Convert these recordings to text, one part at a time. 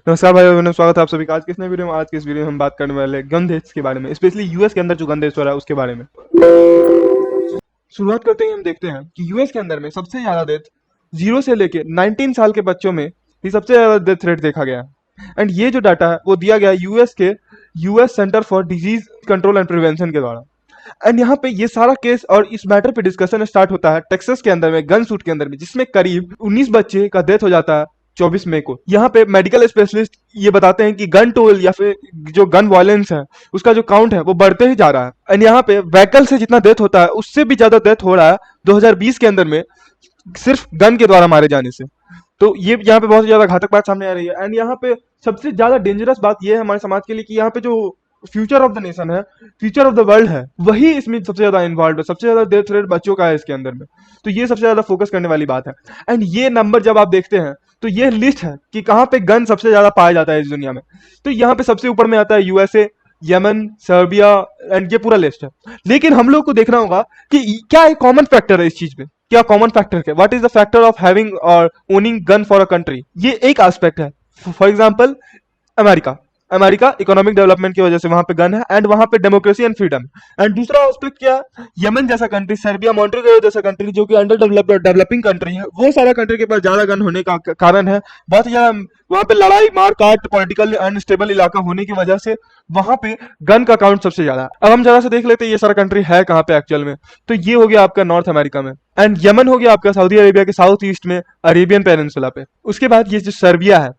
नमस्कार भाई बहनों, स्वागत है आप सभी का आज के इस नए वीडियो में। आज के इस वीडियो में हम बात करने वाले हैं गन डेथ्स के बारे में, स्पेशली यूएस के अंदर जो गन डेथ्स हो रहा है उसके बारे में। शुरुआत करते ही हम देखते हैं कि यूएस के अंदर में सबसे ज्यादा डेथ 0 से लेके 19 साल के बच्चों में ही सबसे ज्यादा डेथ रेट देखा गया है। एंड ये जो डाटा है वो दिया गया यूएस के US centre for disease control and prevention के द्वारा। एंड यहाँ पे ये सारा केस और इस मैटर पे डिस्कशन स्टार्ट होता है टेक्सास के अंदर में, गन शूट के अंदर में, जिसमें करीब 19 बच्चे का डेथ हो जाता है 24 मई को। यहाँ पे मेडिकल स्पेशलिस्ट ये बताते हैं कि गन टोल या फिर जो गन वायलेंस है उसका जो काउंट है वो बढ़ते ही जा रहा है। एंड यहाँ पे व्हीकल से जितना डेथ होता है उससे भी ज्यादा डेथ हो रहा है 2020 के अंदर में सिर्फ गन के द्वारा मारे जाने से। तो ये यहाँ पे बहुत ज्यादा घातक बात सामने आ रही है। एंड यहाँ पे सबसे ज्यादा डेंजरस बात ये है हमारे समाज के लिए कि यहाँ पे जो फ्यूचर ऑफ द नेशन है, फ्यूचर ऑफ द वर्ल्ड है, वही इसमें सबसे ज्यादा इन्वॉल्व है। सबसे ज्यादा डेथ रेट बच्चों का है इसके अंदर में, तो ये सबसे ज्यादा फोकस करने वाली बात है। एंड ये नंबर जब आप देखते हैं तो ये लिस्ट है कि कहाँ पे गन सबसे ज्यादा पाया जाता है इस दुनिया में। तो यहाँ पे सबसे ऊपर में आता है यूएसए, यमन, सर्बिया, एंड ये पूरा लिस्ट है। लेकिन हम लोग को देखना होगा कि क्या एक कॉमन फैक्टर है इस चीज में, क्या कॉमन फैक्टर है, what is the factor of having और owning gun for a country. ये एक एस्पेक्ट है। For example America, America economic development की वजह से वहां पे गन है एंड वहां पे डेमोक्रेसी एंड फ्रीडम। एंड दूसरा एस्पेक्ट क्या है, यमन जैसा कंट्री, सर्बिया, मॉन्टेनेग्रो जैसा कंट्री जो कि अंडर डेवलपिंग कंट्री है, वो सारा कंट्री के पास ज्यादा गन होने का कारण है। बहुत ज्यादा वहां पे लड़ाई मार काट, पॉलिटिकल अनस्टेबल इलाका होने की वजह से वहां पे गन का काउंट सबसे ज्यादा है। अब हम जरा से देख लेते हैं ये सारा कंट्री है कहाँ पे एक्चुअल में। तो ये हो गया आपका नॉर्थ अमेरिका में, एंड यमन हो गया आपका सऊदी अरेबिया के साउथ ईस्ट में, अरेबियन पेनिनसुला पे। उसके बाद ये जो सर्बिया है,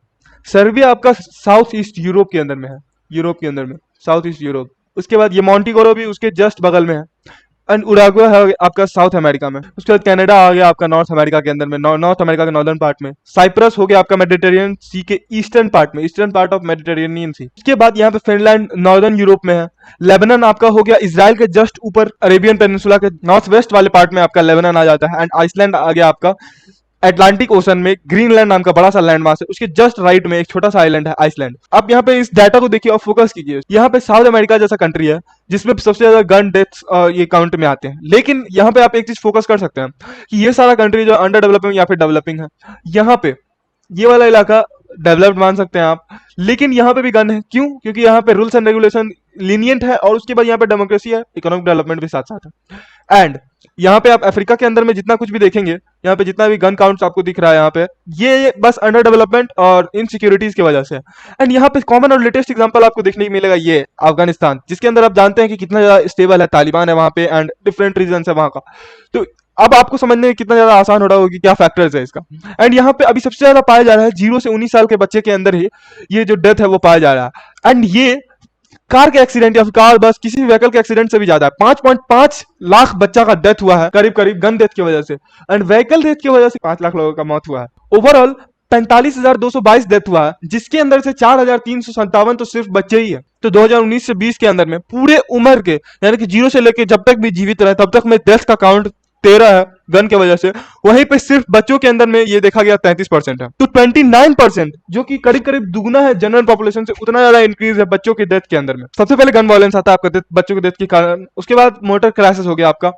सर्बिया आपका साउथ ईस्ट यूरोप के अंदर में है, यूरोप के अंदर में, साउथ ईस्ट यूरोप। उसके बाद ये मॉन्टिगोरो भी उसके जस्ट बगल में है। एंड उराग्वे है आपका साउथ अमेरिका में। उसके बाद कनाडा आ गया आपका नॉर्थ अमेरिका के अंदर में, नॉर्थ अमेरिका के नॉर्दर्न पार्ट में। साइप्रस हो गया आपका मेडिटेरियन सी के ईस्टर्न पार्ट में, ईस्टर्न पार्ट ऑफ मेडिटेरेनियन सी। उसके बाद यहाँ पे फिनलैंड नॉर्दर्न यूरोप में है। लेबनान आपका हो गया इसराइल के जस्ट ऊपर, अरेबियन पेनिनसुला के नॉर्थ वेस्ट वाले पार्ट में आपका लेबनान आ जाता है। एंड आइसलैंड आ गया आपका अटलांटिक ओशन में, ग्रीनलैंड नाम का बड़ा सा लैंड मास है, उसके जस्ट राइट में एक छोटा सा आइलैंड है आइसलैंड। अब यहाँ पे इस डाटा को देखिए और फोकस कीजिए। यहाँ पे साउथ अमेरिका जैसा कंट्री है जिसमें सबसे ज्यादा गन डेथ्स ये काउंट में आते हैं। लेकिन यहाँ पे आप एक चीज फोकस कर सकते हैं कि ये सारा कंट्री जो अंडर डेवलपिंग या फिर डेवलपिंग है, यहाँ पे ये वाला इलाका डेवलप्ड मान सकते हैं आप, लेकिन यहाँ पे भी गन है। क्यों? क्योंकि यहाँ पे रूल्स एंड रेगुलेशन लीनियंट है और उसके बाद यहाँ पे डेमोक्रेसी है, इकोनॉमिक डेवलपमेंट भी साथ साथ है। एंड यहाँ पे आप अफ्रीका के अंदर में जितना कुछ भी देखेंगे, यहाँ पे जितना भी गन काउंट्स आपको दिख रहा है यहाँ पे, ये बस अंडर डेवलपमेंट और इनसिक्योरिटीज की वजह से है। एंड यहाँ पे कॉमन और लेटेस्ट एग्जांपल आपको देखने को मिलेगा ये अफगानिस्तान, जिसके अंदर आप जानते हैं कि कितना ज्यादा स्टेबल है, तालिबान है वहाँ पे एंड डिफरेंट रीजन है वहाँ का। तो अब आपको समझने में कितना ज्यादा आसान हो रहा होगा कि क्या फैक्टर्स है इसका। एंड यहाँ पे अभी सबसे ज्यादा पाया जा रहा है 0 से 19 साल के बच्चे के अंदर ही ये जो डेथ है वो पाया जा रहा है। एंड ये कार के एक्सीडेंट या फिर कार बस किसी भी व्हीकल के एक्सीडेंट से भी ज्यादा है। 5.5 लाख बच्चा का डेथ हुआ है करीब करीब गन डेथ की वजह से, एंड व्हीकल डेथ की वजह से 5 लाख लोगों का मौत हुआ है। ओवरऑल 45,222 डेथ हुआ है, जिसके अंदर से 4,357 तो सिर्फ बच्चे ही है। तो 2019 से 20 के अंदर में पूरे उम्र के, यानी कि 0 से लेके जब तक भी जीवित रहे तब तक में डेथ का काउंट 13 है गन के वजह से। वहीं पे सिर्फ बच्चों के अंदर में ये देखा गया 33% है। तो 29% जो कि करीब करीब दुगना है जनरल पॉपुलेशन से, उतना ज्यादा इंक्रीज है बच्चों की डेथ के अंदर में। सबसे पहले गन वायलेंस आता है आपका बच्चों की डेथ के कारण, उसके बाद मोटर क्राइसिस हो गया आपका,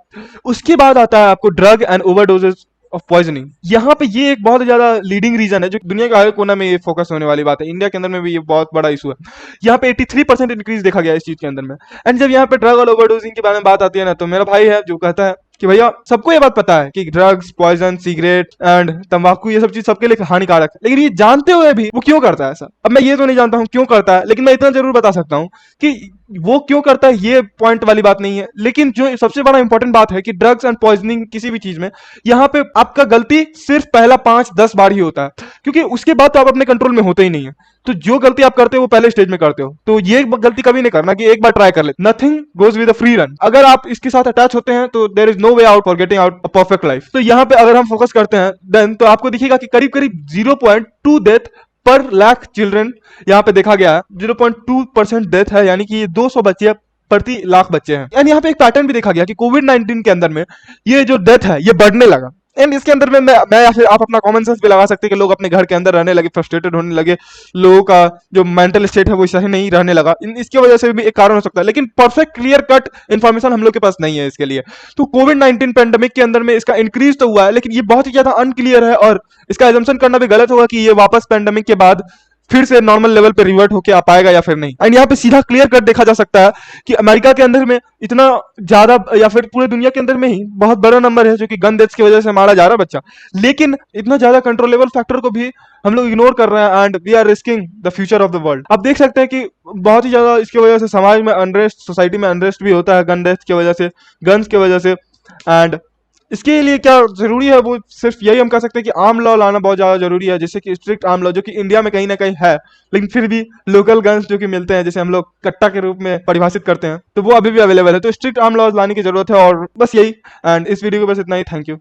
उसके बाद आता है आपको ड्रग एंड ओवरडोजेस ऑफ पॉइजनिंग। यहाँ पे ये एक बहुत ज्यादा लीडिंग रीजन है जो दुनिया के हर कोना में ये फोकस होने वाली बात है। इंडिया के अंदर में भी ये बहुत बड़ा इशू है। यहाँ पे 83% इंक्रीज देखा गया इस चीज के अंदर में। एंड जब यहाँ पे ड्रग और ओवरडोजिंग के बारे में बात आती है ना, तो मेरा भाई है जो कहता है कि भैया सबको ये बात पता है कि ड्रग्स, पॉइजन, सिगरेट एंड तंबाकू ये सब चीज सबके लिए हानिकारक है, लेकिन ये जानते हुए भी वो क्यों करता है ऐसा। अब मैं ये तो नहीं जानता हूँ क्यों करता है, लेकिन मैं इतना जरूर बता सकता हूँ कि वो क्यों करता है ये पॉइंट वाली बात नहीं है। लेकिन जो सबसे बड़ा इंपॉर्टेंट बात है कि ड्रग्स एंड पॉइजनिंग किसी भी चीज में यहाँ पे आपका गलती सिर्फ पहला 5-10 बार ही होता है, क्योंकि उसके बाद तो आप अपने कंट्रोल में होते ही नहीं है। तो जो गलती आप करते हो वो पहले स्टेज में करते हो। तो ये गलती कभी नहीं करना कि एक बार ट्राई कर ले। Nothing goes with a free run. अगर आप इसके साथ अटैच होते हैं तो there is no way out for getting out a perfect life. तो यहाँ पे अगर हम फोकस करते हैं देन तो आपको दिखेगा कि करीब करीब 0.2 डेथ पर लाख चिल्ड्रन यहाँ पे देखा गया है। 0.2% डेथ है, यानी कि ये 200 बच्चे प्रति लाख बच्चे हैं। एंड यहाँ पे एक पैटर्न भी देखा गया कि कोविड-19 के अंदर में ये जो डेथ है ये बढ़ने लगा। एंड इसके अंदर में मैं या फिर आप अपना कॉमन सेंस भी लगा सकते हैं कि लोग अपने घर के अंदर रहने लगे, फ्रस्ट्रेटेड होने लगे, लोगों का जो मेंटल स्टेट है वो सही नहीं रहने लगा। इसकी वजह से भी एक कारण हो सकता है, लेकिन परफेक्ट क्लियर कट इन्फॉर्मेशन हम लोग के पास नहीं है इसके लिए। तो कोविड-19 पेंडेमिक के अंदर में इसका इंक्रीज तो हुआ है, लेकिन ये बहुत ही ज्यादा अनक्लियर है और इसका एजम्पशन करना भी गलत होगा कि ये वापस पेंडेमिक के बाद फिर से नॉर्मल लेवल पे रिवर्ट होके आ पाएगा या फिर नहीं। एंड यहाँ पे सीधा क्लियर कट देखा जा सकता है कि अमेरिका के अंदर में इतना ज्यादा, या फिर पूरे दुनिया के अंदर में ही बहुत बड़ा नंबर है जो कि गन डेथ्स की वजह से मारा जा रहा है बच्चा, लेकिन इतना ज्यादा कंट्रोलेबल फैक्टर को भी हम लोग इग्नोर कर रहे हैं and we are risking the future of the world. आप देख सकते हैं कि बहुत ही ज्यादा इसकी वजह से समाज में अनरेस्ट, सोसाइटी में अनरेस्ट भी होता है गन डेथ की वजह से, गन्स की वजह से। एंड इसके लिए क्या जरूरी है, वो सिर्फ यही हम कह सकते हैं कि आर्म लॉ लाना बहुत ज्यादा जरूरी है, जैसे कि स्ट्रिक्ट आर्म लॉ, जो कि इंडिया में कहीं ना कहीं है, लेकिन फिर भी लोकल गन्स जो कि मिलते हैं, जैसे हम लोग कट्टा के रूप में परिभाषित करते हैं, तो वो अभी भी अवेलेबल है। तो स्ट्रिक्ट आर्म लॉज लाने की जरूरत है, और बस यही। एंड इस वीडियो को बस इतना ही। Thank you.